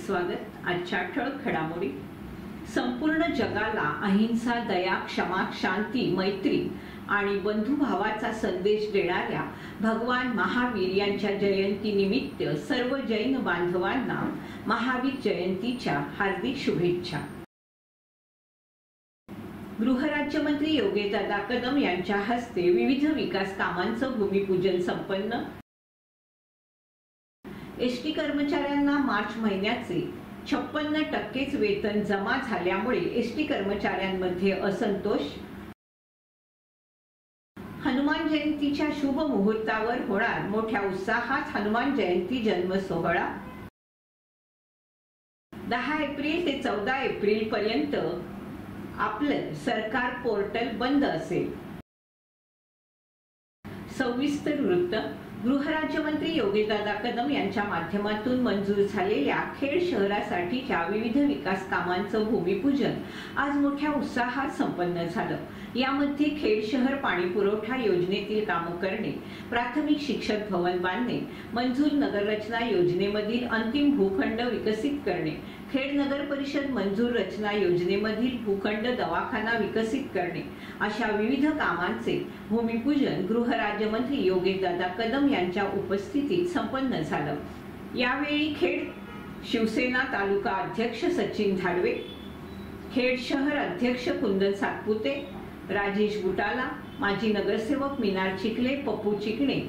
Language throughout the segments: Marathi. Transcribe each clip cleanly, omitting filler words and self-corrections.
स्वागत। आजच्या ठळक घडामोडी। संपूर्ण जगाला अहिंसा, दया, क्षमा, शांती, मैत्री आणि बंधुभावाचा संदेश देणाऱ्या भगवान महावीर यांच्या जयंतीनिमित्त सर्व जैन बांधवांना महावीर जयंतीच्या हार्दिक शुभेच्छा। गृहराज्यमंत्री योगेशदादा कदम यांच्या हस्ते विविध विकास कामांचं भूमिपूजन संपन्न। एसटी कर्मचाऱ्यांना मार्च महिन्याचे 56% वेतन जमा झाल्यामुळे एसटी कर्मचाऱ्यांमध्ये असंतोष। हनुमान जयंतीच्या शुभ मुहूर्तावर होणार मोठ्या उत्साहात हनुमान जयंती जन्म सोहळा। 10 एप्रिल ते 14 एप्रिल पर्यंत आपलं सरकार पोर्टल बंद असेल। सविस्तर वृत्त। गृहराज्यमंत्री योगेशदादा कदम यांच्या माध्यमातून मंजूर झालेल्या खेड शहरासाठीच्या विविध विकास कामांचं भूमिपूजन आज मोठ्या उत्साहात संपन्न झालं। यामध्ये खेड शहर पाणी पुरवठा योजनेतील कामं करणे, प्राथमिक शिक्षक भवन बांधणे, मंजूर नगररचना योजनेमधील अंतिम भूखंड विकसित करणे, खेड नगर परिषद मंजूर रचना योजनेमधील भूखंड दवाखाना विकसित करणे अशा विविध कामांचे भूमिपूजन गृहराज्यमंत्री योगेशदादा कदम यांच्या उपस्थितीत संपन्न झालं। यावेळी खेड शिवसेना तालुका अध्यक्ष सचिन धाडवे, खेड शहर अध्यक्ष कुंदन सातपुते, राजेश बुटाला, माजी नगरसेवक मीनार चिखले, पप्पू चिकणे,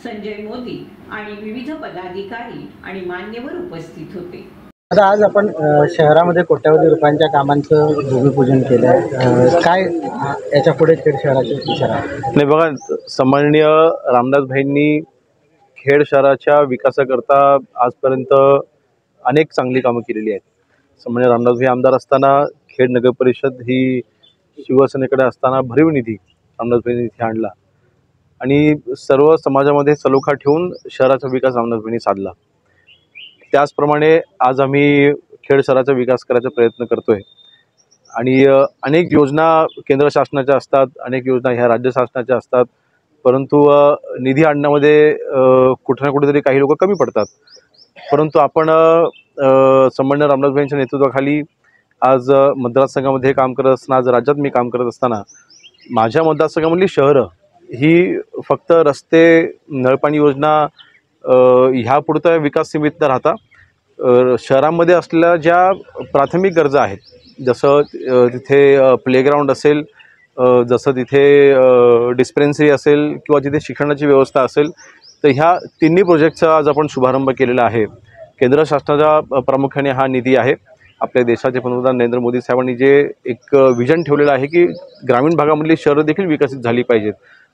संजय मोदी आणि विविध पदाधिकारी आणि मान्यवर उपस्थित होते। आता आज आपण शहरामध्ये कोट्यावधी रुपयांच्या कामांचं भूमिपूजन केलं, काय याच्या पुढे खेड शहराचे इशारा? नाही बघा, सन्माननीय रामदास भाईंनी खेड शहराच्या विकासाकरता आजपर्यंत अनेक चांगली कामं केलेली आहेत। सन्माननीय रामदास भाई आमदार असताना खेड नगर परिषद ही शिवसेनेकडे असताना भरीव निधी रामदास भाईंनी इथे आणला आणि सर्व समाजामध्ये सलोखा ठेवून शहराचा विकास रामदास भाईंनी साधला। त्याचप्रमाणे आज आम्ही खेड शहराचा विकास करायचा प्रयत्न करतोय आणि अनेक योजना केंद्र शासनाच्या असतात, अनेक योजना ह्या राज्य शासनाच्या असतात, परंतु निधी आणण्यामध्ये कुठे ना कुठेतरी काही लोक कमी पडतात। परंतु आपण सन्माननीय रामदास भाईंच्या नेतृत्वाखाली आज मतदारसंघामध्ये काम करत असताना, आज राज्यात मी काम करत असताना माझ्या मतदारसंघामधली शहरं ही फक्त रस्ते, नळपाणी योजना ह्यापुरता विकास सीमित न राहता शहरामध्ये असलेल्या ज्या प्राथमिक गरजा आहेत, जसं तिथे प्लेग्राऊंड असेल, जसं तिथे डिस्पेन्सरी असेल किंवा तिथे शिक्षणाची व्यवस्था असेल, तर ह्या तिन्ही प्रोजेक्टचा आज आपण शुभारंभ केलेला आहे। केंद्र शासनाचा प्रामुख्याने हा निधी आहे। आपल्या देशाचे पंतप्रधान नरेंद्र मोदी साहेबांनी जे एक विजन ठेवलेलं आहे की ग्रामीण भागामधली शहरं देखील विकसित झाली पाहिजेत,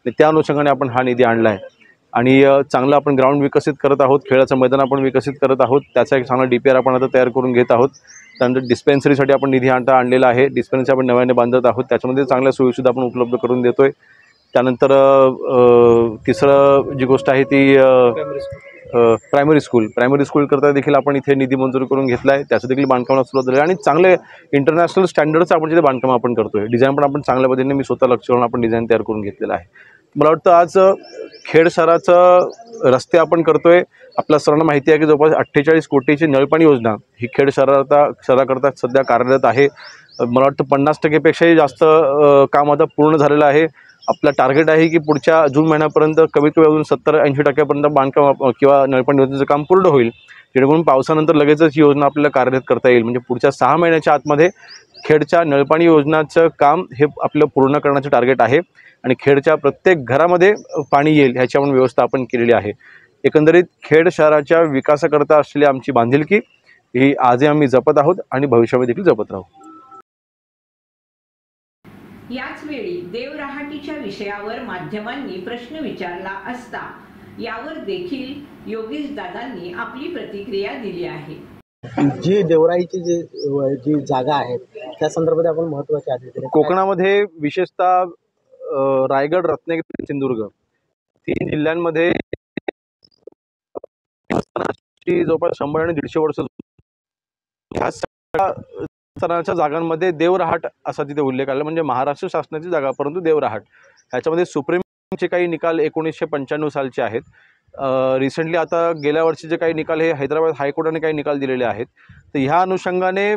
त्या अनुषंगाने आपण हा निधी आणला आहे आणि चांगलं आपण ग्राउंड विकसित करत आहोत, खेळाचं मैदान आपण विकसित करत आहोत, त्याचा एक चांगला DPR आपण आता तयार करून घेत आहोत। त्यानंतर डिस्पेन्सरीसाठी आपण निधी आणलेला आहे, डिस्पेन्सरी आपण नव्याने बांधत आहोत, त्याच्यामध्ये चांगल्या सोयीसुद्धा आपण उपलब्ध करून देतोय। त्यानंतर तिसरं जी गोष्ट आहे ती प्रायमरी स्कूल करता देखील आपण इथे निधी मंजूर करून घेतला आहे, त्याचं देखील बांधकामाला सुरुवात झाली आणि चांगले इंटरनॅशनल स्टँडर्डचं आपण तिथे बांधकाम आपण करतोय। डिझाईन पण आपण चांगल्या पद्धतीने मी स्वतः लक्ष करून आपण डिझाईन तयार करून घेतलेलं आहे। मला वाटतं आज खेड शहराचं रस्ते आपण करतोय। आपल्या सर्वांना माहिती आहे की जवळपास 48 कोटीची नळपाणी योजना ही खेड शहराकरता सध्या कार्यरत आहे। मला वाटतं 50% जास्त काम आता पूर्ण झालेलं आहे। आपला टार्गेट आहे की पुढच्या जून महिन्यापर्यंत कमीत कमी अजून 70-80% बांधकाम किंवा नळपाणी योजनेचं काम पूर्ण होईल, जेणेकरून पावसानंतर लगेचच ही योजना आपल्याला कार्यरत करता येईल। म्हणजे पुढच्या 6 महिन्याच्या आतमध्ये खेडच्या नळपाणी योजनाचं काम हे आपलं पूर्ण करण्याचं टार्गेट आहे आणि खेडच्या प्रत्येक घरामध्ये पाणी येईल ह्याची आपण व्यवस्था आपण केलेली आहे। एकंदरीत खेड शहराच्या विकासाकरता असलेली आमची बांधिलकी ही आजही आम्ही जपत आहोत आणि भविष्यामध्ये देखील जपत राहू। याच वेळी देवराहाटीच्या विषयावर माध्यमांनी प्रश्न विचारला असता यावर देखील योगेशदादांनी आपली प्रतिक्रिया दिली आहे। जी देवराईची जी जागा आहे त्या संदर्भात आपण महत्त्वाचे आदेश कोकणामध्ये विशेषतः रायगड, रत्नागिरी, सिंधुदुर्ग 3 जिल्ह्यांमध्ये जवळपास 100 आणि 150 वर्ष ह्या सगळ्या जागांमध्ये देवराहाट असा तिथे उल्लेख आला, म्हणजे महाराष्ट्र शासनाची जागा परंतु देवराहाट। ह्याच्यामध्ये सुप्रीमचे काही निकाल 1995 सालचे आहेत। रिसेंटली आता गेल्या वर्षीचे काही निकाल हे हैदराबाद हायकोर्टाने काही निकाल दिलेले आहेत. तर ह्या अनुषंगाने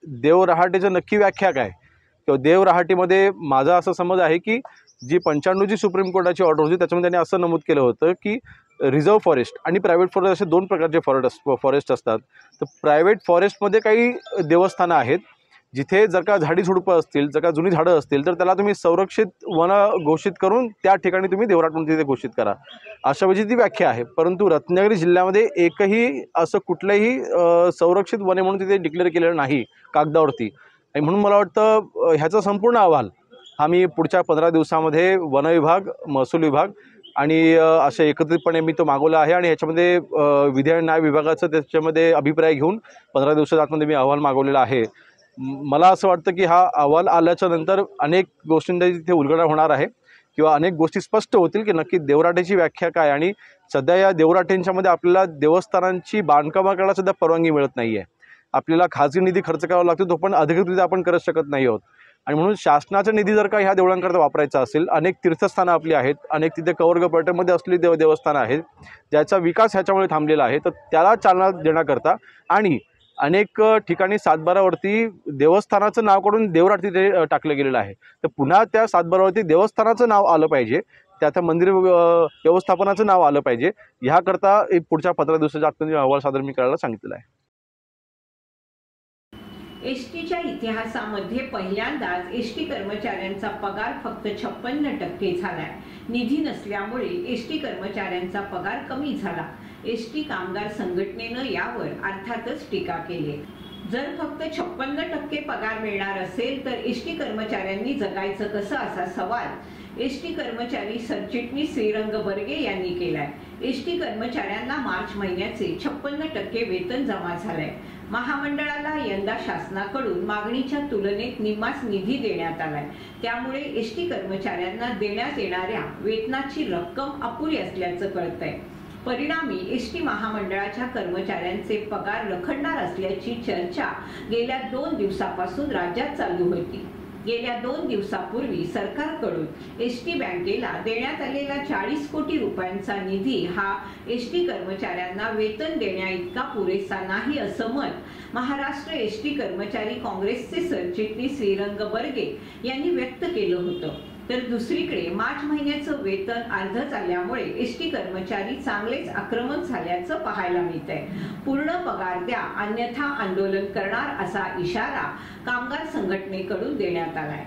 देव रहाटेचं नक्की व्याख्या काय किंवा देव रहाटीमध्ये माझा असा समज आहे की जी 95ची सुप्रीम कोर्टाची ऑर्डर होती त्याच्यामध्ये त्यांनी असं नमूद केलं होतं की रिझर्व्ह फॉरेस्ट आणि प्रायव्हेट फॉरेस्ट असे दोन प्रकारचे फॉरेस्ट असतात. तर प्रायव्हेट फॉरेस्टमध्ये काही देवस्थानं आहेत जिथे जर का झाडी झुडपं असतील, जर का जुनी झाडं असतील तर त्याला तुम्ही संरक्षित वन घोषित करून त्या ठिकाणी तुम्ही देवराट म्हणून तिथे घोषित करा, अशा वेळी ती व्याख्या आहे. परंतु रत्नागिरी जिल्ह्यामध्ये एकही असं कुठलंही संरक्षित वने म्हणून तिथे डिक्लेअर केलेलं नाही कागदावरती. आणि म्हणून मला वाटतं ह्याचा संपूर्ण अहवाल हा मी पुढच्या 15 दिवसामध्ये वन विभाग, महसूल विभाग आणि असे एकत्रितपणे मी तो मागवला आहे. आणि ह्याच्यामध्ये विधी आणि न्याय विभागाचं त्याच्यामध्ये अभिप्राय घेऊन 15 दिवसाच्या आतमध्ये मी अहवाल मागवलेला आहे. मला असं वाटतं की हा अहवाल आल्याच्या नंतर अनेक गोष्टींची तिथे उलगडा होणार आहे किंवा अनेक गोष्टी स्पष्ट होतील की नक्की देवराटेची व्याख्या काय. आणि सध्या या देवराटेंच्यामध्ये आपल्याला देवस्थानांची बांधकामाकडे सुद्धा परवानगी मिळत नाही आहे. आपल्याला खाजगी निधी खर्च करावा लागतो, तो पण अधिकृतरित्या आपण करत शकत नाही आहोत. आणि म्हणून शासनाचा निधी जर का ह्या देवळांकरता वापरायचा असेल, अनेक तीर्थस्थानं आपली आहेत, अनेक तिथे कवर्ग पर्यटनमध्ये असलेली देवस्थानं आहेत ज्याचा विकास ह्याच्यामुळे थांबलेला आहे, तर त्याला चालना देण्याकरता आणि अनेक ठिकाणी 7/12वरती देवस्थानाचं नाव काढून देवराट तिथे टाकलं गेलेलं आहे. तर पुन्हा त्या 7/12वरती देवस्थानाचं नाव आलं पाहिजे, त्या मंदिर व्यवस्थापनाचं नाव आलं पाहिजे. ह्याकरता पुढच्या 15 दिवसाच्या आतमध्ये अहवाल सादर मी करायला सांगितलेला आहे. एसटीच्या इतिहासामध्ये पहिल्यांदाच एसटी कर्मचाऱ्यांचा पगार फक्त 56% झालाय. निधी नसल्यामुळे एसटी कर्मचाऱ्यांचा पगार कमी झाला. एसटी कामगार संघटनेनं यावर अर्थातच टीका केली. जर फक्त 56% पगार मिळणार असेल तर एसटी कर्मचाऱ्यांनी जगायचं कसं, असा सवाल एसटी कर्मचारी सरचिटणीस श्रीरंग बर्गे यांनी केलाय. एसटी कर्मचाऱ्यांना मार्च महिन्याचे 56% वेतन जमा झालंय. महामंडळाला यंदा शासनाकडून मागणीच्या तुलनेत निम्माच निधी देण्यात आलाय. त्यामुळे एसटी कर्मचाऱ्यांना देण्यात येणाऱ्या वेतनाची रक्कम अपुरी असल्याचं कळतंय. परिणामी एसटी महामंडळाच्या कर्मचाऱ्यांचे पगार रखडणार असल्याची चर्चा गेल्या 2 दिवसापासून राज्यात चालू होती. गेल्या 2 दिवसापूर्वी सरकारकडून एसटी बँकेला देण्यात आलेला 40 कोटी रुपयांचा निधी हा एसटी कर्मचाऱ्यांना वेतन देण्या इतका पुरेसा नाही असं मत महाराष्ट्र एसटी कर्मचारी काँग्रेसचे सरचिटणीस श्रीरंग बर्गे यांनी व्यक्त केलं होतं. तर दुसरीकडे मार्च महिन्याचं वेतन अर्धच आल्यामुळे एसटी कर्मचारी चांगलेच आक्रमक झाल्याचं पाहायला मिळतंय. पूर्ण पगार द्या अन्यथा आंदोलन करणार असा इशारा कामगार संघटनेकडून देण्यात आलाय.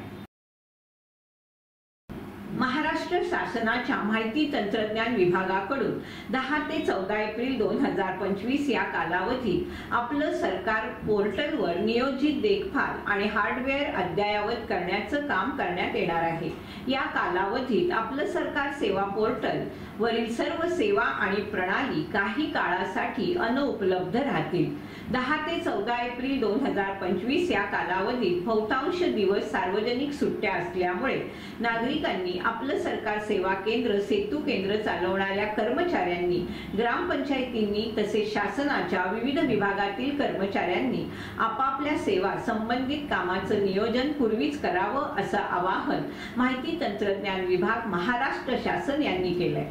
महाराष्ट्र शासनाच्या माहिती तंत्रज्ञान विभागाकडून 10 ते 14 एप्रिल 2025 या कालावधीत आपलं सरकार पोर्टलवर नियोजित देखभाल आणि हार्डवेअर अद्ययावत करण्याचं काम करण्यात येणार आहे. या कालावधीत आपलं सरकार सेवा पोर्टल वरील सर्व सेवा आणि प्रणाली काही काळासाठी अनुपलब्ध राहतील. 10 ते 14 एप्रिल 2025 या कालावधीत बहुतांश दिवस सार्वजनिक सुट्ट्या असल्यामुळे नागरिकांनी आपलं सरकार सेवा केंद्र, सेतू केंद्र चालवणाऱ्या कर्मचाऱ्यांनी, ग्रामपंचायतींनी तसेच शासनाच्या विविध विभागातील कर्मचाऱ्यांनी आपापल्या सेवा संबंधित कामाचं नियोजन पूर्वीच करावं असं आवाहन माहिती तंत्रज्ञान विभाग, महाराष्ट्र शासन यांनी केलंय.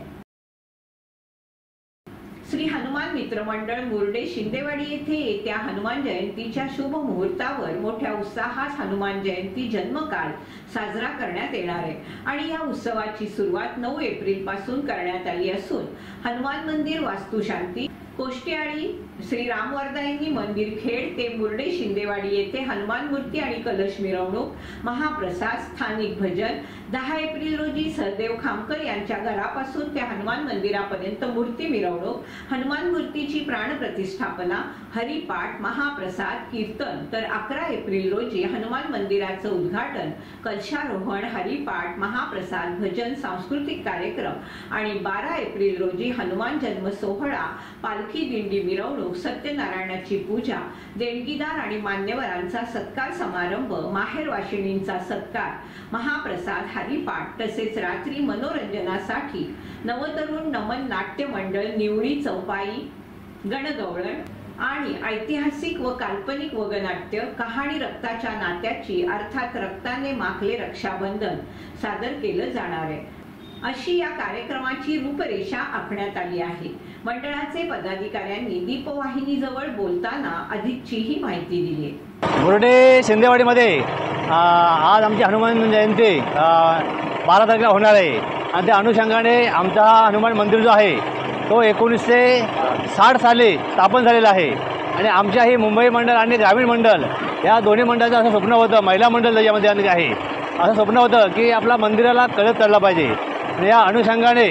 श्री हनुमान मित्र मंडळ मुर्डे शिंदेवाडी येथे येत्या हनुमान जयंतीच्या शुभ मुहूर्तावर मोठ्या उत्साहात हनुमान जयंती जन्मकाळ साजरा करण्यात येणार आहे. आणि या उत्सवाची सुरुवात 9 एप्रिल पासून करण्यात आली असून हनुमान मंदिर वास्तुशांती, कोष्ट्याळी श्री रामवरदायिनी मंदिर खेड ते मुर्डे शिंदेवाडी येथे हनुमान मूर्ती आणि कलश मिरवणूक, महाप्रसाद, स्थानिक भजन, 10 एप्रिल रोजी सहदेव खामकर यांच्या घरापासून ते हनुमान मंदिरापर्यंत मूर्ती मिरवणूक, हनुमान मूर्तीची प्राणप्रतिष्ठापना, हरिपाठ, महाप्रसाद, कीर्तन. तर 11 एप्रिल रोजी हनुमान मंदिराचं उद्घाटन, कलशारोहण, हरिपाठ, महाप्रसाद, भजन, सांस्कृतिक कार्यक्रम आणि 12 एप्रिल रोजी हनुमान जन्म सोहळा, पालखी दिंडी मिरवणूक, सत्यनारायणाची पूजा, देणगीदार आणि मान्यवरांचा सत्कार समारंभ, माहेरवाशिणींचा सत्कार, महाप्रसाद, हरिपाठ तसेच रात्री मनोरंजनासाठी नवतरुण नमन नाट्य मंडळ, निवळी चौपाई, गणगवळण आणि ऐतिहासिक व काल्पनिक वगनाट्य, कहाणी रक्ताच्या नात्याची अर्थात रक्ताने माखले रक्षाबंधन सादर केलं जाणार आहे. अशी या कार्यक्रमाची रूपरेषा आखण्यात आली आहे। मंडळाचे पदाधिकाऱ्यांनी दीपवाहिनीजवळ बोलताना अधिकची ही माहिती दिली आहे। मुरडे शिंदेवाडीमध्ये आज आमची हनुमान जयंती 12 तारखेला होणार आहे आणि त्या अनुषंगाने आमचा हनुमान मंदिर जो आहे तो 1960 साली स्थापन झालेला आहे आणि आमच्या ही मुंबई मंडळ आणि ग्रामीण मंडळ या दोन्ही मंडळाचं असं स्वप्न होतं, महिला मंडळ त्याच्यामध्ये आहे, असं स्वप्न होतं की आपला मंदिराला कळत चालला पाहिजे। आणि या अनुषंगाने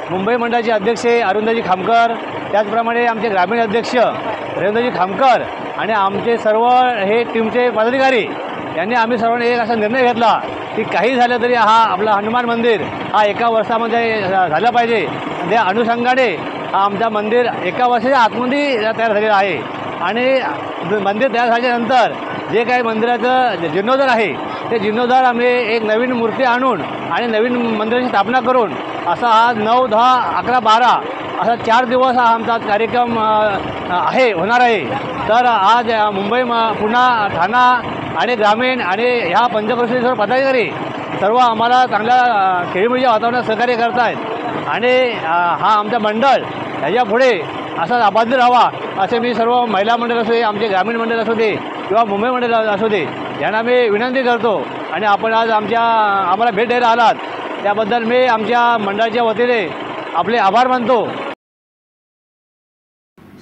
मुंबई मंडळाचे अध्यक्ष अरुंधजी खामकर, त्याचप्रमाणे आमचे ग्रामीण अध्यक्ष रेवंद्रजी खामकर आणि आमचे सर्व हे टीमचे पदाधिकारी यांनी आम्ही सर्वांनी एक असा निर्णय घेतला की काही झालं तरी हा आपला हनुमान मंदिर हा एका वर्षामध्ये झाला पाहिजे। त्या अनुषंगाने हा आमचा मंदिर एका वर्षाच्या आतमध्ये तयार झालेला आहे आणि मंदिर तयार झाल्यानंतर जे काही मंदिराचं जीर्णोद्धार आहे ते जीर्णोद्धार आम्ही एक नवीन मूर्ती आणून आणि नवीन मंदिराची स्थापना करून असा आज 9, 10, 11, 12 असा 4 दिवस हा आमचा कार्यक्रम होणार आहे। तर आज मुंबई, पुणे, ठाणा आणि ग्रामीण आणि ह्या पंचक्रोशीचे सर्व पदाधिकारी सर्व आम्हाला चांगल्या खेळीमेळीच्या वातावरणात सहकार्य करत आहेत आणि हा आमचा मंडळ ह्याच्या पुढे असाच अबाधित राहावा असे मी सर्व महिला मंडळ असू दे, आमचे ग्रामीण मंडळ असू दे किंवा मुंबई मंडळ असू दे यांना मी विनंती करतो। आणि आपण आज आम्हाला भेट द्यायला आलात त्याबद्दल मी आमच्या मंडळाच्या वतीने आपले आभार मानतो।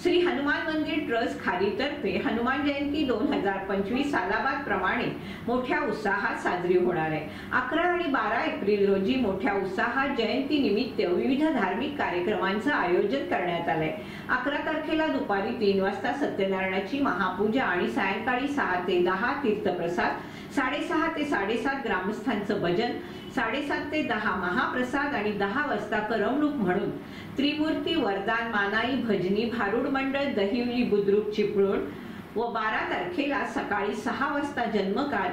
श्री हनुमान मंदिर ट्रस्ट खारीतर्फे हनुमान जयंती 2025 सालाबाद प्रमाणे मोठ्या उत्साहात साजरी होणार आहे। 11 आणि 12 एप्रिल रोजी मोठ्या उत्साहात जयंती निमित्त विविध धार्मिक कार्यक्रमांचं आयोजन करण्यात आलंय। 11 तारखेला दुपारी 3 वाजता सत्यनारायणाची महापूजा आणि सायंकाळी 6 ते 10 तीर्थप्रसाद, 6:30 ते 7:30 ग्रामस्थांचं भजन, 7:30 ते 10 महाप्रसाद आणि 10 वाजता करमणूक म्हणून त्रिमूर्ती वरदान मानाई भजनी भारूड मंडळ दहिवली बुद्रुक चिपळूण व 12 तारखेला सकाळी 6 वाजता जन्मकाळ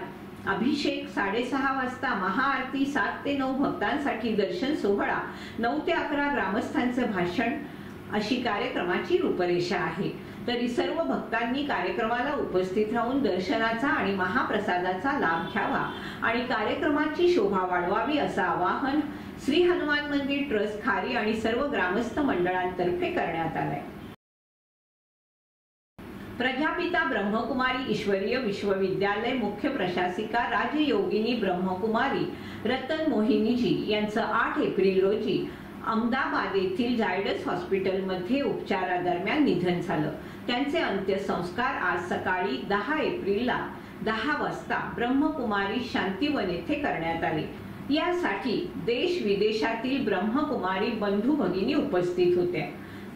अभिषेक, 6:30 वाजता महाआरती, 7 ते 9 भक्तांसाठी दर्शन सोहळा, 9 ते 11 ग्रामस्थांचं भाषण अशी कार्यक्रमाची रूपरेषा आहे। तरी सर्व भक्तांनी कार्यक्रमाला उपस्थित राहून दर्शनाचा आणि महाप्रसादाचा लाभ घ्यावा आणि कार्यक्रमाची शोभा वाढवावी असं आवाहन श्री हनुमान मंदिर ट्रस्ट खारी आणि सर्व ग्रामस्थ मंडळांतर्फे करण्यात आलंय। प्रजापिता ब्रह्मकुमारी ईश्वरीय विश्वविद्यालय मुख्य प्रशासिका राजयोगिनी ब्रह्मकुमारी रतन मोहिनीजी यांचं 8 एप्रिल रोजी अहमदाबाद येथील जायडस हॉस्पिटलमध्ये उपचारादरम्यान निधन झालं। त्यांचे अंत्यसंस्कार आज सकाळी 10 एप्रिलला 10 वाजता ब्रह्मकुमारी शांतीवन येथे करण्यात आले। यासाठी देश विदेशातील ब्रह्मकुमारी बंधू भगिनी उपस्थित होत्या।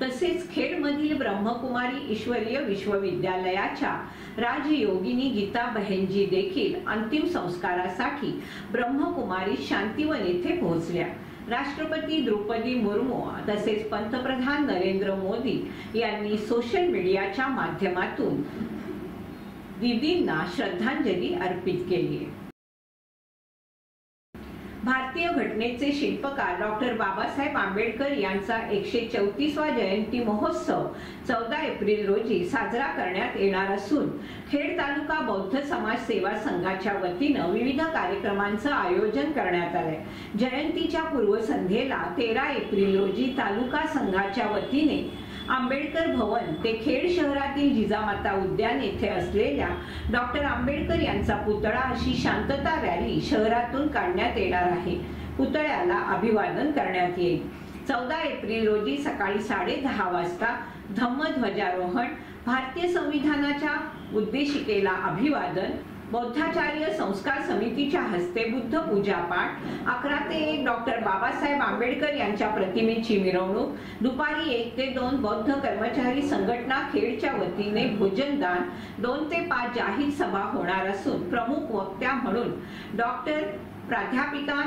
तसेच खेडमधील ब्रह्मकुमारी ईश्वरीय विश्वविद्यालयाच्या राजयोगिनी गीता बहनजी देखील अंतिम संस्कारासाठी ब्रह्मकुमारी शांतीवन येथे पोहोचल्या। राष्ट्रपती द्रौपदी मुर्मू तसेच पंतप्रधान नरेंद्र मोदी यांनी सोशल मीडियाच्या माध्यमातून दीदींना श्रद्धांजली अर्पित केली। भारतीय घटनेचे शिल्पकार डॉक्टर बाबासाहेब आंबेडकर यांचा 134वा जयंती महोत्सव 14 एप्रिल रोजी साजरा करण्यात येणार असून खेड तालुका बौद्ध समाज सेवा संघाच्या वतीनं विविध कार्यक्रमांचं आयोजन करण्यात आलंय। जयंतीच्या पूर्वसंध्येला 13 एप्रिल रोजी तालुका संघाच्या वतीने आंबेडकर भवन ते खेड शहरातील जिजामाता उद्यान येथे असलेल्या डॉक्टर आंबेडकर यांचा पुतळा अशी शांतता रॅली शहरातून काढण्यात येणार आहे। पुतळ्याला अभिवादन करण्यात येईल। 14 एप्रिल रोजी सकाळी 10:30 वाजता धम्मध्वजारोहण, भारतीय संविधानाच्या उद्देशिकेला अभिवादन, बौद्धाचार्य संस्कार समितीच्या हस्ते बुद्ध पूजा पाठ, 11 ते 1 डॉक्टर बाबासाहेब आंबेडकर यांच्या प्रतिमेची मिरवणूक, दुपारी 1 ते 2 बौद्ध कर्मचारी संघटना खेडच्या वतीने भोजनदान, 2 ते 5 जाहीर सभा होणार असून प्रमुख वक्त्या म्हणून डॉक्टर प्राध्यापिका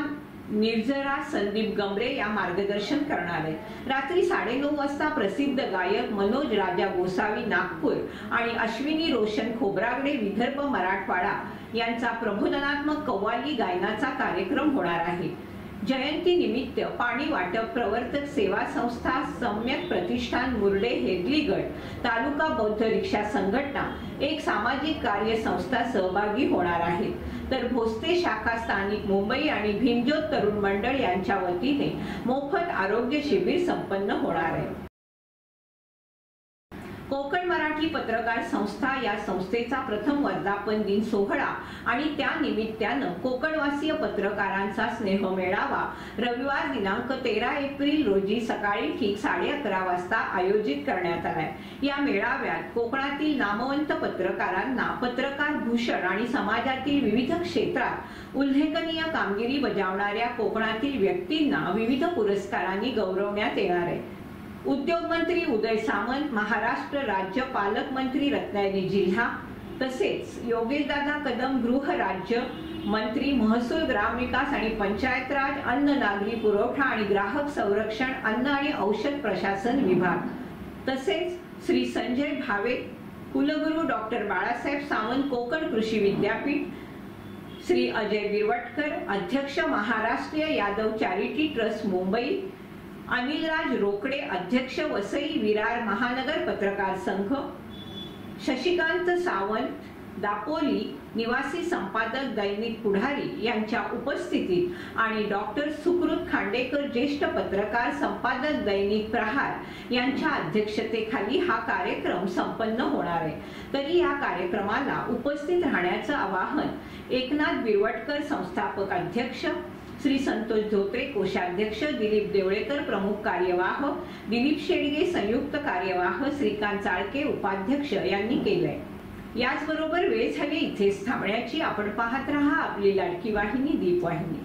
निर्जरा संदीप गमरे या मार्गदर्शन करणार आहेत। रात्री 9:30 वाजता प्रसिद्ध गायक मनोज राजा गोसावी नागपूर आणि अश्विनी रोशन खोब्रागडे विदर्भ मराठवाडा यांचा प्रबोधनात्मक कव्वाली गायनाचा कार्यक्रम होणार आहे। जयंती निमित्त पाणी वाटप प्रवर्तक सेवा संस्था, सम्यक प्रतिष्ठान, मुर्डे, हेदलीगड तालुका बौद्ध रिक्षा संघटना, एक सामाजिक कार्य संस्था सहभागी होणार आहेत. तर भोसते शाखा स्थानिक मुंबई आणि भीमज्योत तरुण मंडळ यांच्या वतीने मोफत आरोग्य शिबिर संपन्न होणार आहे. कोकण मराठी पत्रकार संस्था या संस्थेचा प्रथम वर्धापन दिन सोहळा आणि त्या निमित्तानं कोकणवासीय पत्रकारांचा स्नेह मेळावा रविवार दिनांक 13 एप्रिल रोजी सकाळी ठीक 11:30 वाजता आयोजित करण्यात आलाय. या मेळाव्यात कोकणातील नामवंत पत्रकारांना पत्रकार भूषण आणि समाजातील विविध क्षेत्रात उल्लेखनीय कामगिरी बजावणाऱ्या कोकणातील व्यक्तींना विविध पुरस्कारांनी गौरवण्यात येणार आहे. उद्योग मंत्री उदय सामंत, महाराष्ट्र राज्य पालकमंत्री रत्नागिरी जिल्हा, तसेच योगेशदादा कदम गृह राज्य मंत्री, महसूल, ग्रामविकास आणि पंचायत राज, अन्न नागरी पुरवठा आणि ग्राहक संरक्षण, अन्न आणि औषध प्रशासन विभाग, तसेच श्री संजय भावे, कुलगुरू डॉक्टर बाळासाहेब सावंत कोकण कृषी विद्यापीठ, श्री अजय बिरवटकर, अध्यक्ष महाराष्ट्रीय यादव चॅरिटी ट्रस्ट मुंबई, अनिलराज रोकडे, अध्यक्ष वसई विरार महानगर पत्रकार संघ, शशिकांत सावंत दापोली निवासी संपादक दैनिक पुढारी यांच्या उपस्थितीत आणि डॉक्टर सुकृत खांडेकर ज्येष्ठ पत्रकार संपादक दैनिक प्रहार यांच्या अध्यक्षतेखाली हा कार्यक्रम संपन्न होणार आहे. तरी या कार्यक्रमाला उपस्थित राहण्याचं आवाहन एकनाथ बिरवटकर संस्थापक अध्यक्ष, श्री संतोष धोत्रे कोषाध्यक्ष, दिलीप देवळेकर प्रमुख कार्यवाह, दिलीप शेडगे संयुक्त कार्यवाह, श्रीकांत चाळके उपाध्यक्ष यांनी केलंय. याचबरोबर वेळ झाली इथेच थांबण्याची. आपण पाहत रहा आपली लाडकी वाहिनी दीपवाहिनी.